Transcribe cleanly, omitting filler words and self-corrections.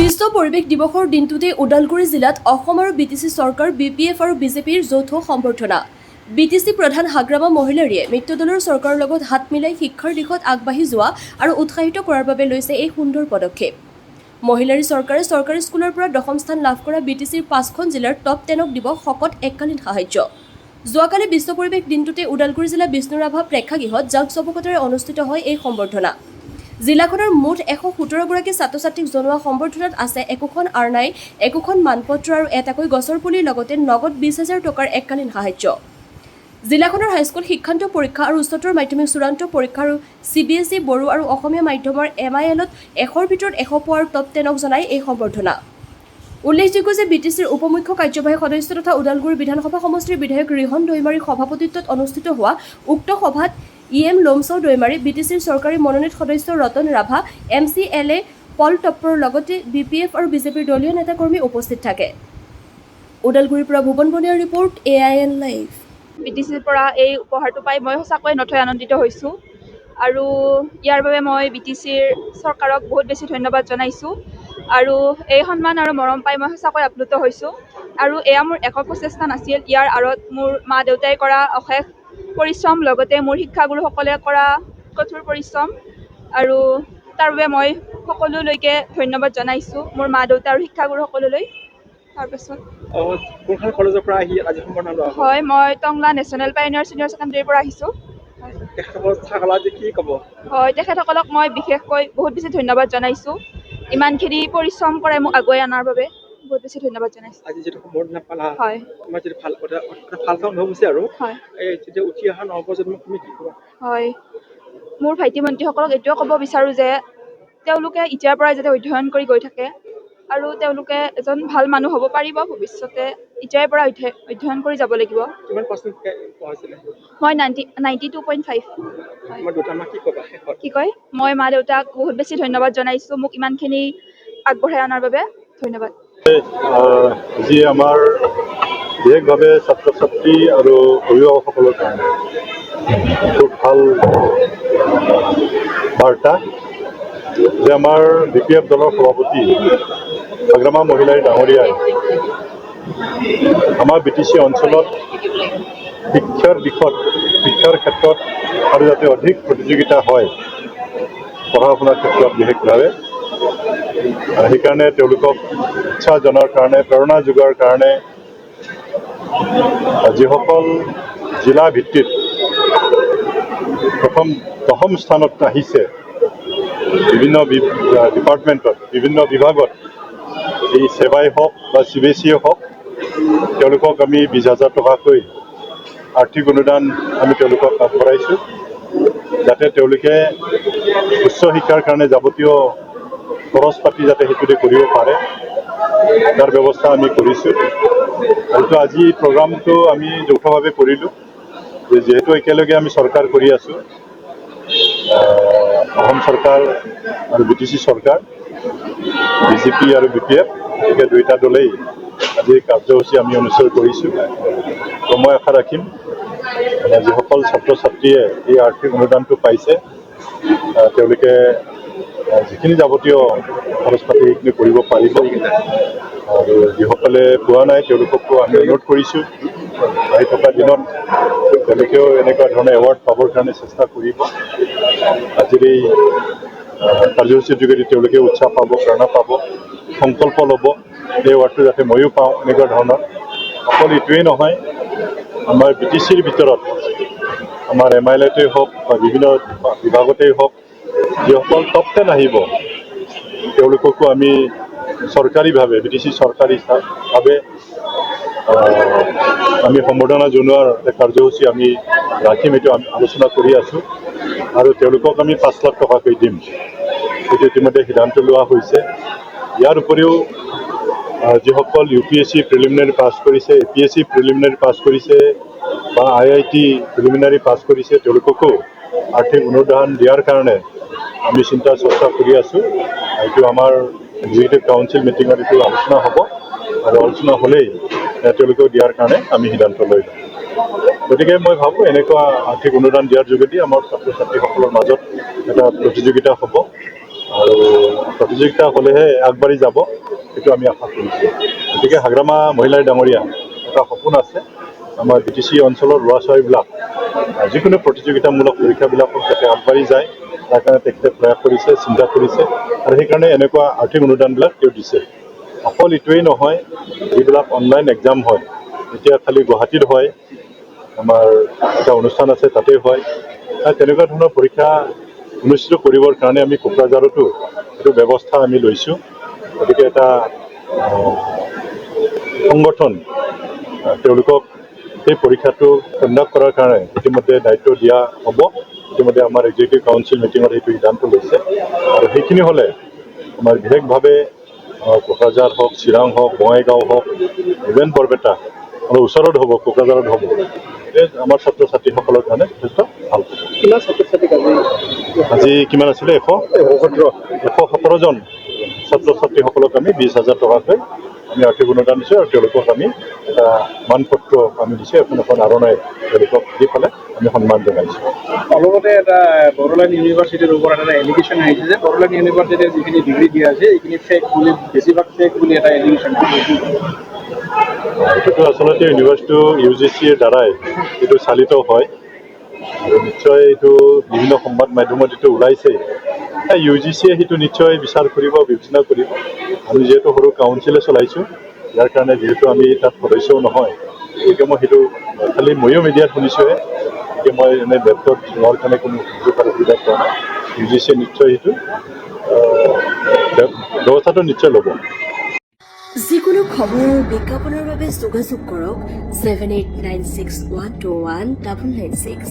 বিশ্ব পৰিৱেশ দিৱসৰ দিনটোতে ওদালগুৰি জিলাত অসম আৰু বিটিচি চৰকাৰ BPF আৰু বিজেপিৰ যৌথ সম্বৰ্ধনা। বিটিচি প্ৰধান হাগ্ৰামা মহিলাৰীয়ে মিত্ৰদলৰ চৰকাৰৰ লগত হাত মিলাই শিক্ষাৰ দিশত আগবাঢ়ি যোৱা আৰু উৎসাহিত কৰাৰ বাবে লৈছে এই সুন্দৰ পদক্ষেপ। মহিলাৰী চৰকাৰে চৰকাৰী স্কুলৰ পৰা দশম স্থান লাভ কৰা বিটিচিৰ 5খন জিলাৰ টপ 10ক দিব শকত এককালীন সাহায্য। যোৱাকালি বিশ্ব পৰিৱেশ দিনটোতে ওদালগুৰি জিলা বিষ্ণুৰাভা প্ৰেক্ষাগৃহত জাক-জমকতাৰে অনুষ্ঠিত হয় এই সম্বৰ্ধনা। জিলাখনৰ মুঠ 117গৰাকী ছাত্ৰ-ছাত্ৰীক জনোৱা সম্বৰ্ধনাত আছে একোখন আৰনাই, একোখন মানপত্ৰ আৰু এটাকৈ গছৰ পুলিৰ লগতে নগদ 20,000 টকাৰ এককালীন সাহায্য। জিলাখনৰ হাইস্কুল শিক্ষান্ত পৰীক্ষা আৰু উচ্চতৰ মাধ্যমিক চূড়ান্ত পৰীক্ষা আৰু CBSE, বড়ো আৰু অসমীয়া মাধ্যমৰ MIL-ত 100ৰ ভিতৰত 100 পোৱাৰ টপ 10ক জনাই এই সম্বৰ্ধনা। উল্লেখযোগ্য যে বিটিচিৰ উপমুখ্য কাৰ্যবাহী সদস্য তথা ওদালগুৰি বিধানসভা সমষ্টিৰ বিধায়ক ৰিহন দৈমাৰীৰ সভাপতিত্বত অনুষ্ঠিত হোৱা উক্ত সভাত EM লোমচাও দৈমাৰী, বিটিচিৰ চৰকাৰী মনোনীত সদস্য ৰতন ৰাভা, MCLA পল টপ্পৰৰ লগতে BPF আৰু বিজেপিৰ দলীয় নেতাকৰ্মী উপস্থিত থাকে। ওদালগুৰিৰ পৰা ভুৱন বনিয়াৰ ৰিপৰ্ট, AIN লাইভ। বিটিচিৰ পৰা এই উপহাৰটো পাই মই সঁচাকৈ নথৈ আনন্দিত হৈছোঁ আৰু ইয়াৰ বাবে মই বিটিচিৰ চৰকাৰক বহুত বেছি ধন্যবাদ জনাইছোঁ আৰু এই সন্মান আৰু মৰম পাই মই সঁচাকৈ আপ্লুত হৈছোঁ আৰু এয়া মোৰ একক প্ৰচেষ্টা নাছিল। ইয়াৰ আঁৰত মোৰ মা দেউতাই কৰা অশেষ পৰিশ্ৰম, লগতে মোৰ শিক্ষাগুৰুসকলে কৰা কঠোৰ পৰিশ্ৰম আৰু তাৰ বাবে মই সকলোলৈকে ধন্যবাদ জনাইছোঁ, মোৰ মা দেউতা আৰু শিক্ষাগুৰুসকললৈ। তাৰপাছত কোনখন কলেজৰ পৰা আহি আজি সম্বৰ্ধনা লোৱা হ'ল? হয়, মই টংলা নেশ্যনেল পাইনিয়াৰ ছিনিয়ৰ ছেকেণ্ডেৰীৰ পৰা আহিছোঁ। হয়, তেখেতসকলক মই বিশেষকৈ বহুত বেছি ধন্যবাদ জনাইছোঁ। ইমানখিনি পৰিশ্ৰম কৰে মোক আগুৱাই অনাৰ বাবে বহুত বেছি ধন্যবাদ জনাইছোঁ। আজি যিটো সম্বৰ্ধনা পালা, হয়, তোমাৰ যিটো ভাল অনুভৱ হৈছে আৰু হয়, এই যেতিয়া উঠি অহা নৱপ্ৰজন্মক তুমি কি ক'বা? হয়, মোৰ ভাইটি ভণ্টিসকলক এইটোৱে ক'ব বিচাৰোঁ যে তেওঁলোকে এতিয়াৰ পৰাই যাতে অধ্যয়ন কৰি গৈ থাকে আৰু তেওঁলোকে এজন ভাল মানুহ হ'ব পাৰিব ভৱিষ্যতে। এতিয়াৰ পৰা অধ্যয়ন কৰি যাব লাগিব। কিমান পাৰ্চেণ্ট পঢ়াইছিলে? মই 92.5। তোমাৰ দেউতা মাক কি ক'বা শেষত? কি কয়? মই মা দেউতাক বহুত বেছি ধন্যবাদ জনাইছোঁ মোক ইমানখিনি আগবঢ়াই অনাৰ বাবে। ধন্যবাদ। যি আমাৰ বিশেষভাৱে ছাত্ৰ ছাত্ৰী আৰু অভিভাৱকসকলৰ কাৰণে খুব ভাল বাৰ্তা যে আমাৰ BPF দলৰ সভাপতি হাগ্ৰামা মহিলাৰী ডাঙৰীয়াই আমাৰ BTC অঞ্চলত শিক্ষাৰ দিশত, শিক্ষাৰ ক্ষেত্ৰত আৰু যাতে অধিক প্ৰতিযোগিতা হয় পঢ়া শুনাৰ ক্ষেত্ৰত বিশেষভাৱে, সেইকাৰণে তেওঁলোকক উৎসাহ জনাৰ কাৰণে, প্ৰেৰণা যোগোৱাৰ কাৰণে যিসকল জিলা ভিত্তিত প্ৰথম দশম স্থানত আহিছে বিভিন্ন ডিপাৰ্টমেণ্টত, বিভিন্ন বিভাগত, এই সেৱাই হওক বা CBSE হওক, তেওঁলোকক আমি 20,000 টকাকৈ আৰ্থিক অনুদান আমি তেওঁলোকক আগবঢ়াইছোঁ যাতে তেওঁলোকে উচ্চ শিক্ষাৰ কাৰণে যাৱতীয় খৰচ পাতি যাতে সেইটোতে কৰিব পাৰে, তাৰ ব্যৱস্থা আমি কৰিছোঁ। আৰু আজি প্ৰগ্ৰামটো আমি যৌথভাৱে কৰিলোঁ যিহেতু একেলগে আমি চৰকাৰ কৰি আছোঁ, অসম চৰকাৰ আৰু BTC চৰকাৰ, BJP আৰু BPF, গতিকে দুয়োটা দলেই আজি কাৰ্যসূচী আমি অনুসৰণ কৰিছোঁ। তো মই আশা ৰাখিম যিসকল ছাত্ৰ ছাত্ৰীয়ে এই আৰ্থিক অনুদানটো পাইছে তেওঁলোকে যিখিনি যাৱতীয় খৰচ পাতি সেইখিনি কৰিব পাৰিব আৰু যিসকলে পোৱা নাই তেওঁলোককো আমি অনুৰোধ কৰিছোঁ আহি থকা দিনত তেওঁলোকেও এনেকুৱা ধৰণৰ এৱাৰ্ড পাবৰ কাৰণে চেষ্টা কৰিব। আজিৰ এই কাৰ্যসূচীৰ যোগেদি তেওঁলোকে উৎসাহ পাব, প্ৰেৰণা পাব, সংকল্প ল'ব এই এৱাৰ্ডটো যাতে ময়ো পাওঁ। এনেকুৱা ধৰণৰ অকল এইটোৱেই নহয়, আমাৰ BTCৰ ভিতৰত আমাৰ MIL-তে হওক বা বিভিন্ন বিভাগতেই হওক যিসকল টপ 10 আহিব তেওঁলোককো আমি চৰকাৰীভাৱে, BTC চৰকাৰীভাৱে আমি সম্বৰ্ধনা জনোৱাৰ কাৰ্যসূচী আমি ৰাখিম, এইটো আমি আলোচনা কৰি আছোঁ আৰু তেওঁলোকক আমি 5 লাখ টকাকৈ দিম, এইটো ইতিমধ্যে সিদ্ধান্ত লোৱা হৈছে। ইয়াৰ উপৰিও যিসকল UPSC প্ৰিলিমিনাৰী পাছ কৰিছে, APSC প্ৰিলিমিনাৰী পাছ কৰিছে বা IIT প্ৰিলিমিনাৰী পাছ কৰিছে তেওঁলোককো আৰ্থিক অনুদান দিয়াৰ কাৰণে আমি চিন্তা চৰ্চা কৰি আছোঁ। এইটো আমাৰ এক্সিকিউটিভ কাউন্সিল মিটিঙত এইটো আলোচনা হ'ব আৰু আলোচনা হ'লেই তেওঁলোকক দিয়াৰ কাৰণে আমি সিদ্ধান্ত লৈ ল'ম। গতিকে মই ভাবোঁ এনেকুৱা আৰ্থিক অনুদান দিয়াৰ যোগেদি আমাৰ ছাত্ৰ ছাত্ৰীসকলৰ মাজত এটা প্ৰতিযোগিতা হ'ব আৰু প্ৰতিযোগিতা হ'লেহে আগবাঢ়ি যাব সেইটো আমি আশা কৰিছোঁ। গতিকে হাগ্ৰামা মহিলাই ডাঙৰীয়া এটা সপোন আছে আমাৰ BTC অঞ্চলৰ ল'ৰা ছোৱালীবিলাক যিকোনো প্ৰতিযোগিতামূলক পৰীক্ষাবিলাকত যাতে আগবাঢ়ি যায় তাৰ কাৰণে তেখেতে প্ৰয়াস কৰিছে, চিন্তা কৰিছে আৰু সেইকাৰণে এনেকুৱা আৰ্থিক অনুদানবিলাক তেওঁ দিছে। অকল এইটোৱেই নহয়, যিবিলাক অনলাইন এক্সাম হয় এতিয়া খালি গুৱাহাটীত হয়, আমাৰ এটা অনুষ্ঠান আছে তাতে হয়, আৰু তেনেকুৱা ধৰণৰ পৰীক্ষা অনুষ্ঠিত কৰিবৰ কাৰণে আমি কোকৰাঝাৰতো এইটো ব্যৱস্থা আমি লৈছোঁ। গতিকে এটা সংগঠন তেওঁলোকক সেই পৰীক্ষাটো কণ্ডাক্ট কৰাৰ কাৰণে ইতিমধ্যে দায়িত্ব দিয়া হ'ব। ইতিমধ্যে আমাৰ এক্সিকিউটিভ কাউন্সিল মিটিঙত সেইটো সিদ্ধান্ত লৈছে আৰু সেইখিনি হ'লে আমাৰ বিশেষভাৱে কোকৰাঝাৰ হওক, চিৰাং হওক, বঙাইগাঁও হওক, ইভেন বৰপেটা আমাৰ ওচৰত হ'ব, কোকৰাঝাৰত হ'ব, আমাৰ ছাত্ৰ ছাত্ৰীসকলৰ কাৰণে যথেষ্ট ভাল হ'ব। কিমান ছাত্ৰ ছাত্ৰীক আজি কিমান আছিলে 117 জন ছাত্ৰ ছাত্ৰীসকলক আমি 20,000 টকাকৈ আমি আৰ্থিক অনুদান দিছোঁ আৰু তেওঁলোকক আমি এটা মানপত্ৰ আমি দিছোঁ, এখন আৰণাই তেওঁলোকক দি পেলাই আমি সন্মান জনাইছোঁ। অলপতে এটা বড়োলেণ্ড ইউনিভাৰ্চিটিৰ ওপৰত এটা এলিগেশ্যন আহিছে যে বড়োলেণ্ড ইউনিভাৰ্চিটিৰ যিখিনি ডিগ্ৰী দিয়া আছে এইখিনি ফেক বুলি, বেছিভাগ ফেক বুলি এটা এলিগেশ্যন এইটোতো আচলতে ইউনিভাৰ্চিটি UGCৰ দ্বাৰাই এইটো চালিত হয় আৰু নিশ্চয় এইটো বিভিন্ন সংবাদ মাধ্যমত এইটো ওলাইছেই। UGCয়ে সেইটো নিশ্চয় বিচাৰ কৰিব, বিবেচনা কৰিব। আমি যিহেতু সৰু কাউন্সিলে চলাইছোঁ, ইয়াৰ কাৰণে যিহেতু আমি তাত সদস্যও নহয়, গতিকে মই সেইটো খালি ময়ো মিডিয়াত শুনিছোঁহে, গতিকে মই এনে লেপটপ লোৱাৰ কাৰণে কোনো সুযোগ আৰু সুবিধা পোৱা নাই। UGCয়ে নিশ্চয় সেইটো ব্যৱস্থাটো নিশ্চয় ল'ব। যিকোনো খবৰ আৰু বিজ্ঞাপনৰ বাবে যোগাযোগ কৰক 7896121996।